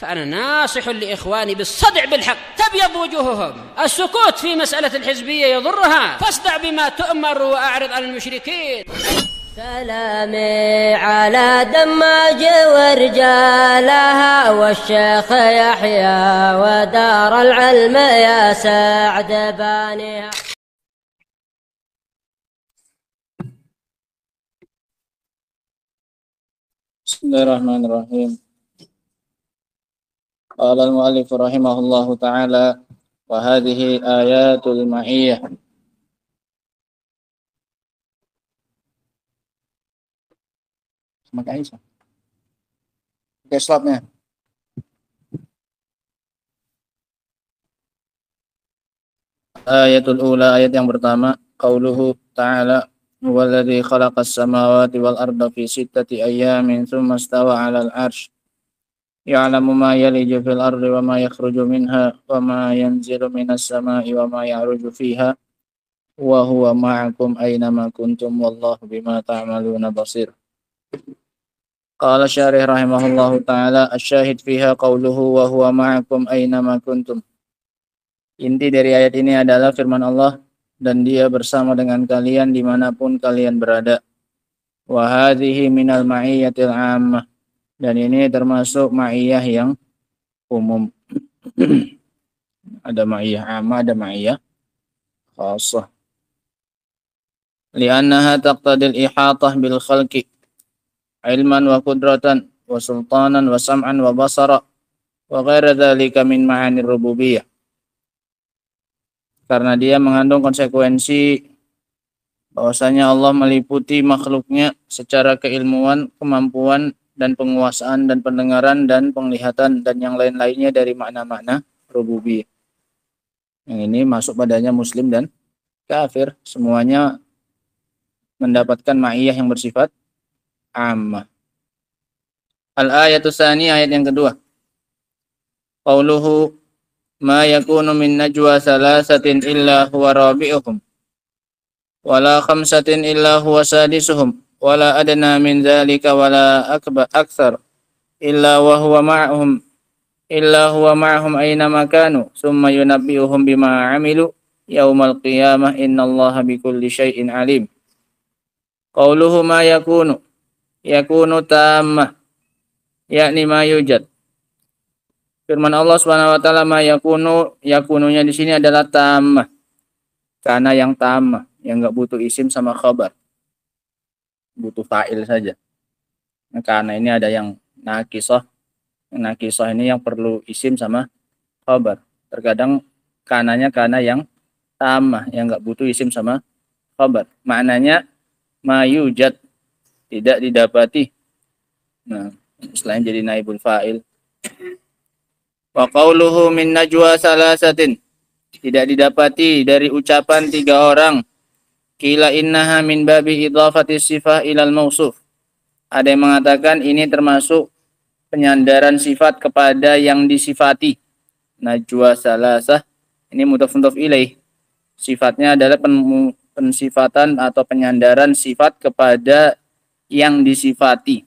فأنا ناصح لإخواني بالصدع بالحق. تبيض وجوههم، السكوت في مسألة الحزبية يضرها، فاصدع بما تؤمر وأعرض عن المشركين. سلامي على دماج ورجالها والشيخ يحيى ودار العلم يا سعد بانيها. بسم الله الرحمن الرحيم. قال المؤلف رحمه الله تعالى: وهذه آيات المعية. Sama kayak Aisyah. Oke, slide-nya. Ayatul ula, ayat yang pertama, qauluhu ta'ala: huwallazi khalaqas samawati wal arda fi sittati ayyamin tsumma istawa 'alal 'arsy ya'lamu ma yaliju fil ardi wa ma yakhruju minha wa ma yanzilu minas sama'i wa ma ya'ruju fiha wa huwa ma'akum aina ma kuntum wallahu bima ta'maluna basir. Qala syarih rahimahullahu ta'ala: asyahid fiha qauluhu wa huwa ma'akum aina ma kuntum. Inti dari ayat ini adalah firman Allah, dan dia bersama dengan kalian dimanapun kalian berada. Wa hadhihi minal ma'iyyatil 'ammah, dan ini termasuk ma'iyah yang umum. Ada ma'iyah 'ammah, ada ma'iyah khassah. Li'annaha taqtadil ihatah bil khalqi ilman wa qudratan wa sultanan wa sam'an wa basara wa ghaira dzalika min ma'anir rububiyyah. Karena dia mengandung konsekuensi bahwasanya Allah meliputi makhluknya secara keilmuan, kemampuan, dan penguasaan, dan pendengaran, dan penglihatan, dan yang lain-lainnya dari makna-makna rububiyah. Yang ini masuk padanya muslim dan kafir, semuanya mendapatkan ma'iyah yang bersifat ammah. Al-ayatu tsani, ayat yang kedua. Qauluhu ma yakunu min najwa salasatin illa huwa rabi'uhum wala khamsatin illa huwa sadisuhum wala adna min dzalika wala akthar illa huwa ma'ahum aina ma kanu summa yunabbi'uhum bima 'amilu yaumal qiyamah innallaha bikulli syai'in alim. Qauluhu ma yakunu tammah, yakni ma yujad. Firman Allah Subhanahu wa taala, ma yakununya di sini adalah tammah. Karena yang tammah, yang enggak butuh isim sama khabar. Butuh fa'il saja. Nah, karena ini ada yang nakisah. Yang nakisah ini yang perlu isim sama khabar. Terkadang kananya karena yang tammah, yang enggak butuh isim sama khabar. Maknanya ma yujad, tidak didapati. Nah, selain jadi naibul fa'il. Wa qauluhu min najwa salasatin, tidak didapati dari ucapan 3 orang. Qila innaha min babi idhafati sifah ilal mausuf. Ada yang mengatakan ini termasuk penyandaran sifat kepada yang disifati. Najwa salasah ini mudhaf ilaih. Sifatnya adalah pensifatan atau penyandaran sifat kepada yang disifati.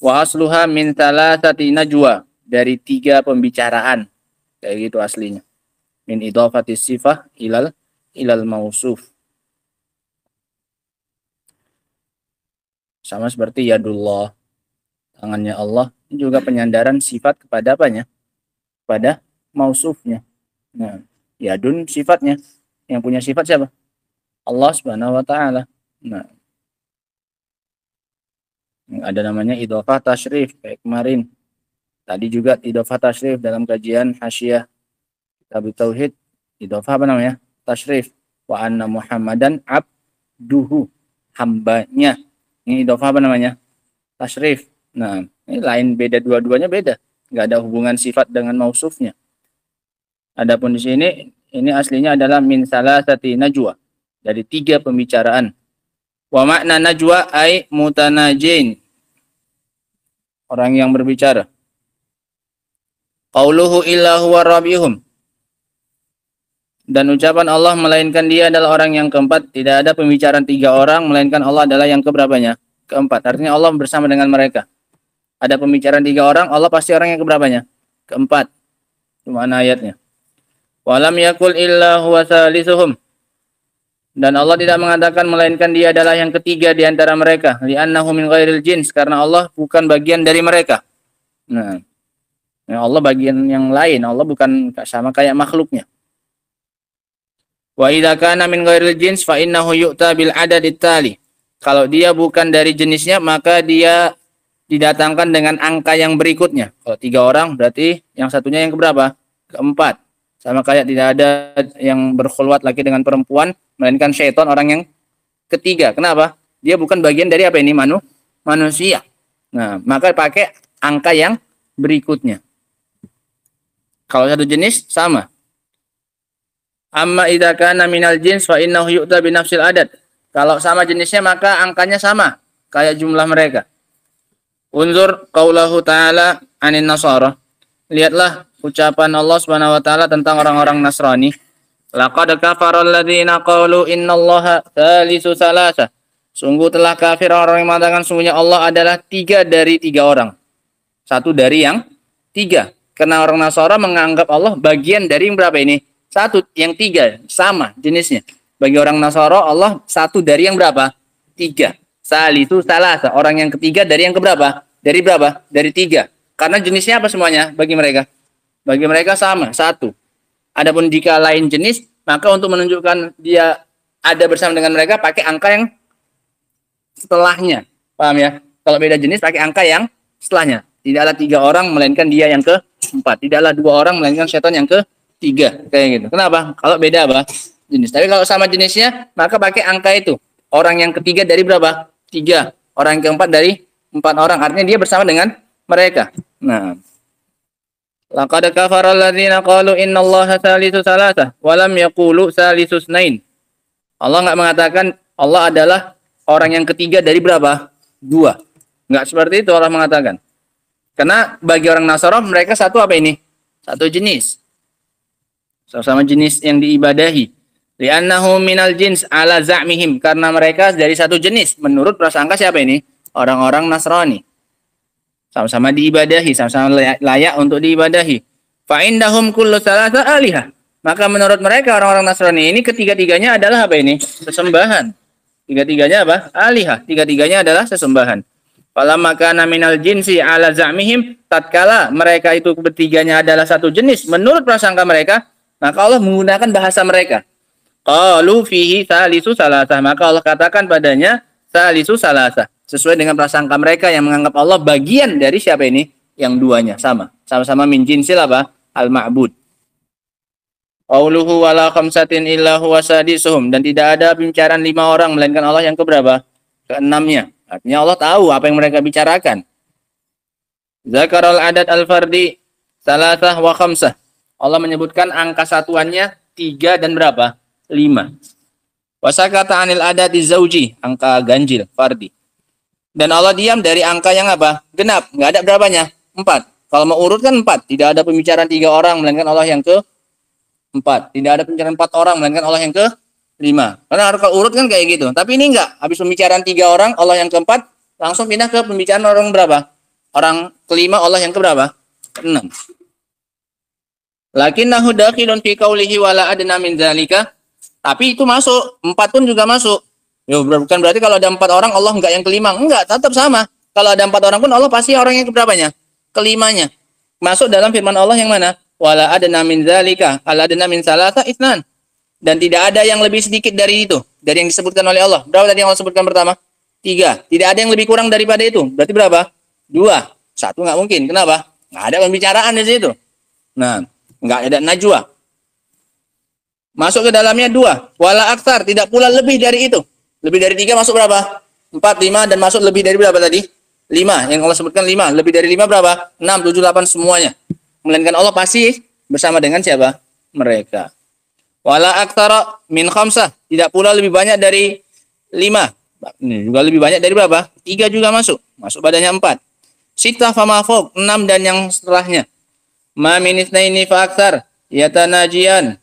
Wa asluha min salasati najwa, dari 3 pembicaraan. Kayak gitu aslinya. Min idhafatis sifah ilal mausuf. Sama seperti yadullah, tangannya Allah, ini juga penyandaran sifat kepada apanya? Kepada mausufnya. Nah, yadun sifatnya. Yang punya sifat siapa? Allah Subhanahu wa taala. Nah, ada namanya idhofah tasyrif kayak kemarin. Tadi juga idhofah tasyrif dalam kajian Hasyiah Kitab Tauhid. Idhofah apa namanya? Tasyrif. Wa anna Muhammadan abduhu, hambanya. Ini idhofah apa namanya? Tasyrif. Nah, ini lain, beda, dua-duanya beda. Enggak ada hubungan sifat dengan mausufnya. Adapun di sini ini aslinya adalah min salasati najwa, dari 3 pembicaraan. Wa makna najwa ay mutanajin, orang yang berbicara. Qauluhu illa huwa rabbihum, dan ucapan Allah melainkan dia adalah orang yang keempat. Tidak ada pembicaraan 3 orang melainkan Allah adalah yang keberapanya? Keempat. Artinya Allah bersama dengan mereka. ada pembicaraan 3 orang, Allah pasti orang yang keberapanya? Keempat. Cuma ayatnya. Walam yakul illa huwa salisuhum. Dan Allah tidak mengatakan melainkan dia adalah yang ketiga di antara mereka. Li'annahu min ghairil jins, karena Allah bukan bagian dari mereka. Nah, Allah bagian yang lain. Allah bukan sama kayak makhluknya. Wa idza kana min ghairil jins fa innahu yu'ta bil adadit tali. Kalau dia bukan dari jenisnya, maka dia didatangkan dengan angka yang berikutnya. Kalau 3 orang, berarti yang satunya yang keberapa? Keempat. Sama kayak tidak ada yang berkhulwat laki dengan perempuan, melainkan syaitan orang yang ketiga. Kenapa? Dia bukan bagian dari apa ini? Manusia. Nah, maka pakai angka yang berikutnya. Kalau satu jenis, sama. Amma idza kana minal jins fa innahu yu'ta bi nafsil adad. Kalau sama jenisnya, maka angkanya sama kayak jumlah mereka. Unzur qaulahu ta'ala anin nasara. Lihatlah ucapan Allah Subhanahu wa taala tentang orang-orang Nasrani. Laqad kafara alladziina qalu innallaha tsalitsu tsalatsa. Sungguh telah kafir orang yang mengatakan sungguhnya Allah adalah 3 dari 3 orang. Satu dari yang 3. Karena orang Nasara menganggap Allah bagian dari yang berapa ini? 1, yang 3, sama jenisnya. Bagi orang Nasara Allah 1 dari yang berapa? 3. Salisu salasa, orang yang ketiga dari yang keberapa? Dari berapa? Dari 3. Karena jenisnya apa semuanya bagi mereka? Bagi mereka sama, 1. Adapun jika lain jenis, maka untuk menunjukkan dia ada bersama dengan mereka, pakai angka yang setelahnya. Paham ya? Kalau beda jenis, pakai angka yang setelahnya. Tidaklah 3 orang, melainkan dia yang keempat. Tidaklah 2 orang, melainkan setan yang ketiga. Kayak gitu. Kenapa? Kalau beda apa? Jenis. Tapi kalau sama jenisnya, maka pakai angka itu. Orang yang ketiga dari berapa? 3. Orang yang keempat dari 4 orang. Artinya dia bersama dengan mereka. Nah. Laqad kafara alladziina qalu innallaha tsalitsu tsalatsa wa lam yaqulu tsalitsu tsnain. Allah enggak mengatakan Allah adalah orang yang ketiga dari berapa? 2. Enggak seperti itu Allah mengatakan. Karena bagi orang Nasara mereka satu apa ini? Satu jenis. Sama-sama jenis yang diibadahi. Li'annahu minal jins ala za'mihim, karena mereka dari satu jenis menurut prasangka siapa ini? Orang-orang Nasrani. Sama-sama diibadahi, sama-sama layak untuk diibadahi. Fa indahum kullu tsalatsa alihah. Maka menurut mereka orang-orang Nasrani ini ketiga-tiganya adalah apa ini? Sesembahan. Tiga-tiganya apa? Alihah. Tiga-tiganya adalah sesembahan. Falamma kana minal jinsi ala za'mihim, tatkala mereka itu bertiganya adalah satu jenis menurut prasangka mereka, maka Allah menggunakan bahasa mereka. Qalu fihi tsalitsu tsalatsa, maka Allah katakan padanya tsalitsu tsalatsa, sesuai dengan prasangka mereka yang menganggap Allah bagian dari siapa ini? Yang duanya, sama-sama min jinsil apa? Al-ma'bud. Qauluhu wala khamsatin illa huwa sadisuhum, dan tidak ada pembicaraan 5 orang melainkan Allah yang keberapa? Keenamnya. Artinya Allah tahu apa yang mereka bicarakan. Zakaral adad al-fardi tsalatsah wa khamsah. Allah menyebutkan angka satuannya 3 dan berapa? 5. Wasakata anil adadi zauji, angka ganjil, fardi. Dan Allah diam dari angka yang apa? Genap, nggak ada berapanya? 4. Kalau mau urut kan 4. Tidak ada pembicaraan 3 orang, melainkan Allah yang ke-4. Tidak ada pembicaraan 4 orang, melainkan Allah yang ke-5. Karena kalau urut kan kayak gitu. Tapi ini enggak. Habis pembicaraan 3 orang, Allah yang ke-4, langsung pindah ke pembicaraan orang berapa? Orang ke-5, Allah yang ke-berapa? Ke-6. Lakinnahu dakhilun fi qaulihi wala adna min dzalika. Tapi itu masuk, 4 pun juga masuk. Ya, bukan berarti kalau ada 4 orang Allah enggak yang ke-5. Enggak, tetap sama. Kalau ada 4 orang pun Allah pasti orang yang keberapanya? Ke-5-nya. Masuk dalam firman Allah yang mana? Wala adna min dzalika, al adna min salasa itsnan. Dan tidak ada yang lebih sedikit dari itu, dari yang disebutkan oleh Allah. Berapa tadi yang Allah sebutkan pertama? 3. Tidak ada yang lebih kurang daripada itu. Berarti berapa? 2. 1 enggak mungkin. Kenapa? Enggak ada pembicaraan di situ. Nah, enggak ada najwa. Masuk ke dalamnya 2. Wala aktsar, tidak pula lebih dari itu. Lebih dari 3 masuk berapa? 4, 5, dan masuk lebih dari berapa tadi? 5. Yang Allah sebutkan 5. Lebih dari 5 berapa? 6, 7, 8 semuanya. Melainkan Allah pasti bersama dengan siapa? Mereka. Wala aktsara min khamsah, tidak pula lebih banyak dari 5. Ini juga lebih banyak dari berapa? 3 juga masuk. Masuk badannya 4. Sittah fama fawq, 6 dan yang setelahnya. Ma min itsnaini fa aktsar yatanajian.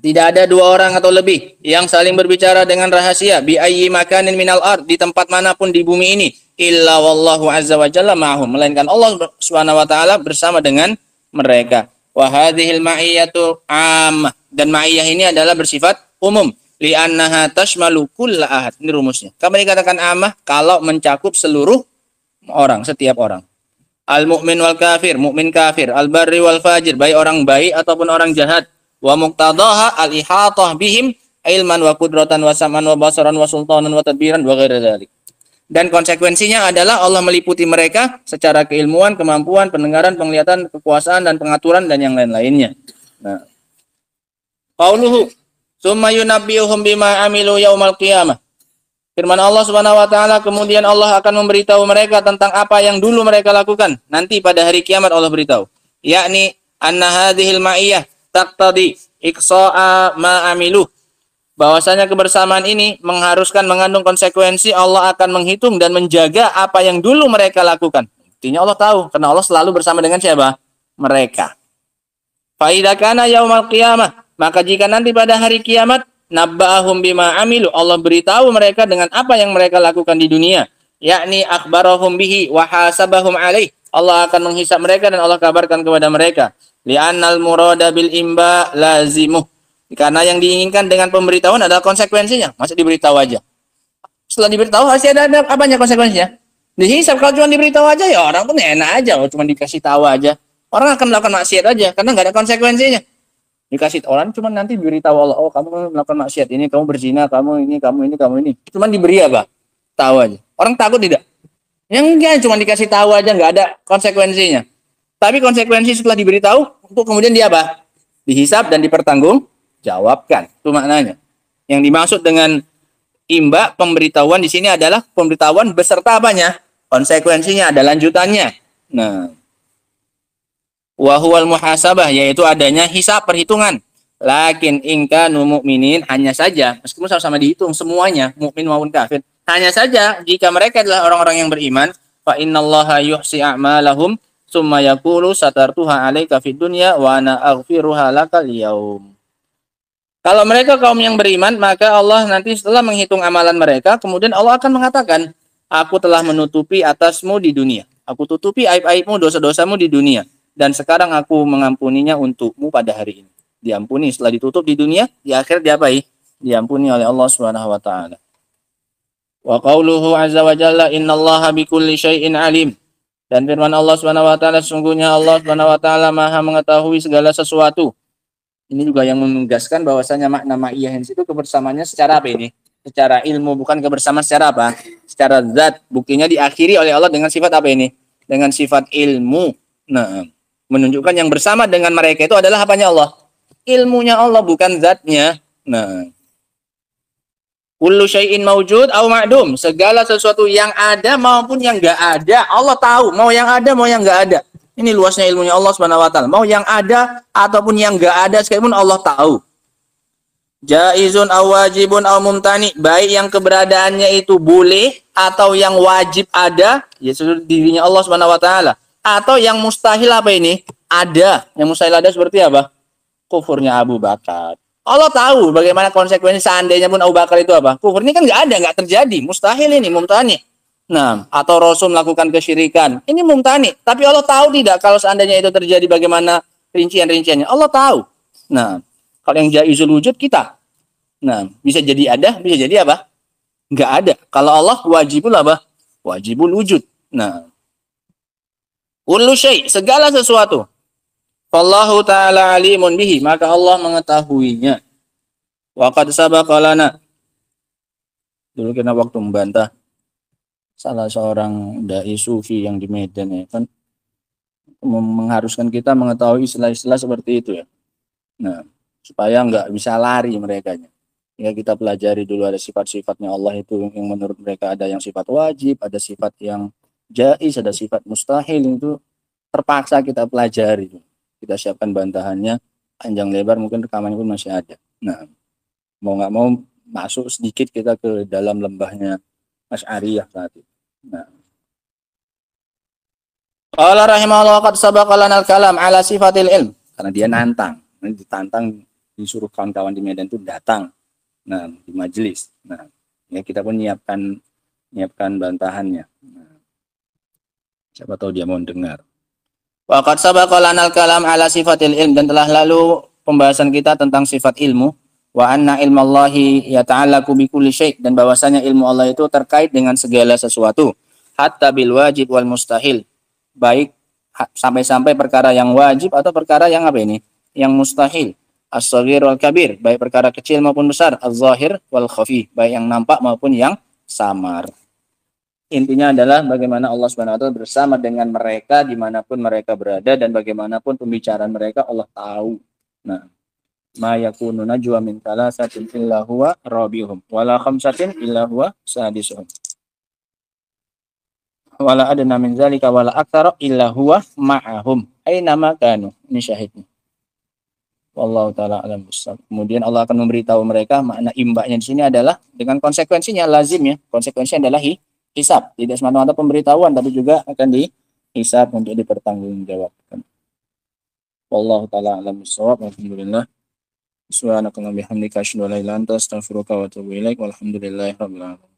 Tidak ada 2 orang atau lebih yang saling berbicara dengan rahasia bi ayyi makanin minal ard, di tempat manapun di bumi ini. illa wallahu azza wa jalla ma'hum, melainkan Allah Subhanahu wa taala bersama dengan mereka. Wa hadhil ma'iyatu 'ammah, dan ma'iyah ini adalah bersifat umum, li'annaha tashmalu kulla ahad. Ini rumusnya. Kami dikatakan ammah kalau mencakup seluruh orang, setiap orang. Al mukmin wal kafir, mukmin kafir, al barri wal fajir, baik orang baik ataupun orang jahat. Wa muqtadaha al ihatah bihim ilman wa qudratan wa sam'an wa basaran wa sultanan wa tadbiran wa ghairi dzalik. Dan konsekuensinya adalah Allah meliputi mereka secara keilmuan, kemampuan, pendengaran, penglihatan, kekuasaan dan pengaturan dan yang lain-lainnya. Nah, qauluhu summa yunabbi'uhum bima amilu yaumal qiyamah. Firman Allah Subhanahu wa taala, kemudian Allah akan memberitahu mereka tentang apa yang dulu mereka lakukan. Nanti pada hari kiamat Allah beritahu. Yakni anna hadhil ma'iyah taqtadi iqsa'a ma amilu. Bahwasanya kebersamaan ini mengharuskan mengandung konsekuensi Allah akan menghitung dan menjaga apa yang dulu mereka lakukan. Artinya Allah tahu, karena Allah selalu bersama dengan siapa? Mereka. Fa idza kana yaumal qiyamah, maka jika nanti pada hari kiamat, nabba'ahum bima amilu, Allah beritahu mereka dengan apa yang mereka lakukan di dunia, yakni akhbarahum bihi wa hasabahum alaih. Allah akan menghisab mereka dan Allah kabarkan kepada mereka. Li'annal murada bil imba lazimuh. Karena yang diinginkan dengan pemberitahuan adalah konsekuensinya. Masa diberitahu aja? Setelah diberitahu pasti ada apanya konsekuensinya? Dihisab. Kalau cuma diberitahu aja ya orang pun enak aja. Cuma dikasih tahu aja. Orang akan melakukan maksiat aja karena nggak ada konsekuensinya. Dikasih orang cuma nanti diberitahu Allah, oh kamu melakukan maksiat ini, kamu berzina, kamu ini, kamu ini, kamu ini. Cuma diberi apa? Tahu aja. Orang takut tidak? Yang enggak, cuma dikasih tahu aja, nggak ada konsekuensinya. Tapi konsekuensi setelah diberitahu, untuk kemudian dia apa? Dihisab dan dipertanggungjawabkan. Itu maknanya. Yang dimaksud dengan imba pemberitahuan di sini adalah pemberitahuan beserta apanya? Konsekuensinya, ada lanjutannya. Nah, wa huwal muhasabah, yaitu adanya hisab, perhitungan. Lakin inkanu mu'minin, hanya saja meskipun sama-sama dihitung semuanya, mukmin maupun kafir, hanya saja jika mereka adalah orang-orang yang beriman, fa innallaha yuhsi a'malahum summa yaqulu satartuha 'alaika fid dunya wa ana aghfiruha lakal yaum. Kalau mereka kaum yang beriman, maka Allah nanti setelah menghitung amalan mereka, kemudian Allah akan mengatakan, aku telah menutupi atasmu di dunia. Aku tutupi aib-aibmu, dosa-dosamu di dunia. Dan sekarang aku mengampuninya untukmu pada hari ini. Diampuni setelah ditutup di dunia, di akhir diapai? Diampuni oleh Allah Subhanahu wa taala. Wa qauluhu azza wa jalla innallaha bikulli syai'in alim. Dan firman Allah Subhanahu wa taala, sesungguhnya Allah Subhanahu wa taala Maha mengetahui segala sesuatu. Ini juga yang menegaskan bahwasanya makna ma'iyah itu kebersamaannya secara apa ini? Secara ilmu, bukan kebersamaan secara apa? Secara zat. Buktinya diakhiri oleh Allah dengan sifat apa ini? Dengan sifat ilmu. Nah, menunjukkan yang bersama dengan mereka itu adalah apanya Allah? Ilmunya Allah, bukan zatnya. Nah, kullu syai'in mawjud aw ma'dum, segala sesuatu yang ada maupun yang enggak ada, Allah tahu, mau yang ada mau yang enggak ada. Ini luasnya ilmunya Allah Subhanahu wa taala. Mau yang ada ataupun yang enggak ada sekalipun Allah tahu. Jaizun aw wajibun aw mumtani, baik yang keberadaannya itu boleh atau yang wajib ada, ya seluruh dirinya Allah Subhanahu wa taala. Atau yang mustahil apa ini? Ada. Yang mustahil ada seperti apa? Kufurnya Abu Bakar. Allah tahu bagaimana konsekuensi seandainya pun Abu Bakar itu apa? Kufur ini kan nggak ada, nggak terjadi. Mustahil ini, mumtani. Nah, atau Rasul melakukan kesyirikan. Ini mumtani. Tapi Allah tahu tidak kalau seandainya itu terjadi bagaimana rincian-rinciannya. Allah tahu. Nah, kalau yang jaizul wujud kita. Nah, bisa jadi ada, bisa jadi apa? Nggak ada. Kalau Allah wajibul apa? Wajibul wujud. Nah, kullu syai', segala sesuatu. Wallahu ta'ala alimun bihi, maka Allah mengetahuinya. Wa qad sabaqa lana. Dulu kita waktu membantah salah seorang dai sufi yang di Medan ya kan, mengharuskan kita mengetahui istilah-istilah seperti itu ya. Nah, supaya nggak bisa lari mereka. Ya, kita pelajari dulu ada sifat-sifatnya Allah itu yang menurut mereka ada yang sifat wajib, ada sifat yang jaiz, ada sifat mustahil, itu terpaksa kita pelajari. Kita siapkan bantahannya panjang lebar, mungkin rekamannya pun masih ada. Nah, mau nggak mau masuk sedikit kita ke dalam lembahnya Asy'ariyah saat itu. Nah, qala rahimahullah qad sabaqa lana al-kalam ala sifatil ilm, karena dia nantang, ditantang, disuruh kawan-kawan di Medan itu datang. Nah, di majelis. Nah, ya kita pun nyiapkan bantahannya. Nah, Siapa tahu dia mau dengar. Wa qad sabaqa lana al-kalam ala sifatil ilm, dan telah lalu pembahasan kita tentang sifat ilmu. Wa anna ilmallahi yata'allaqu bi kulli syai', dan bahwasanya ilmu Allah itu terkait dengan segala sesuatu, hatta bil wajib wal mustahil, baik sampai-sampai perkara yang wajib atau perkara yang apa ini? Yang mustahil. As-shaghir wal kabir, baik perkara kecil maupun besar. Az-zahir wal khafi, baik yang nampak maupun yang samar. Intinya adalah bagaimana Allah Subhanahu wa taala bersama dengan mereka dimanapun mereka berada, dan bagaimanapun pembicaraan mereka Allah tahu. Nah, ma yakunu najwa min thalathatin illa huwa rabihum wala khamsatin illa huwa sadisuhum wala adna min zalika wala aktsara illa huwa ma'ahum aina ma kanu. Ini syahidnya. Wallahu taala alam bissawab. Kemudian Allah akan memberitahu mereka, makna imbanya di sini adalah dengan konsekuensinya lazim ya. Konsekuensinya adalah hisab. Tidak semata-mata pemberitahuan, tapi juga akan dihisab untuk dipertanggungjawabkan. Wallahu taala alam bissawab. Alhamdulillah. Subhanakallahumma bihamdika asyhadu an la ilaha illa anta astaghfiruka wa atubu ilaik. Walhamdulillahirabbil alamin.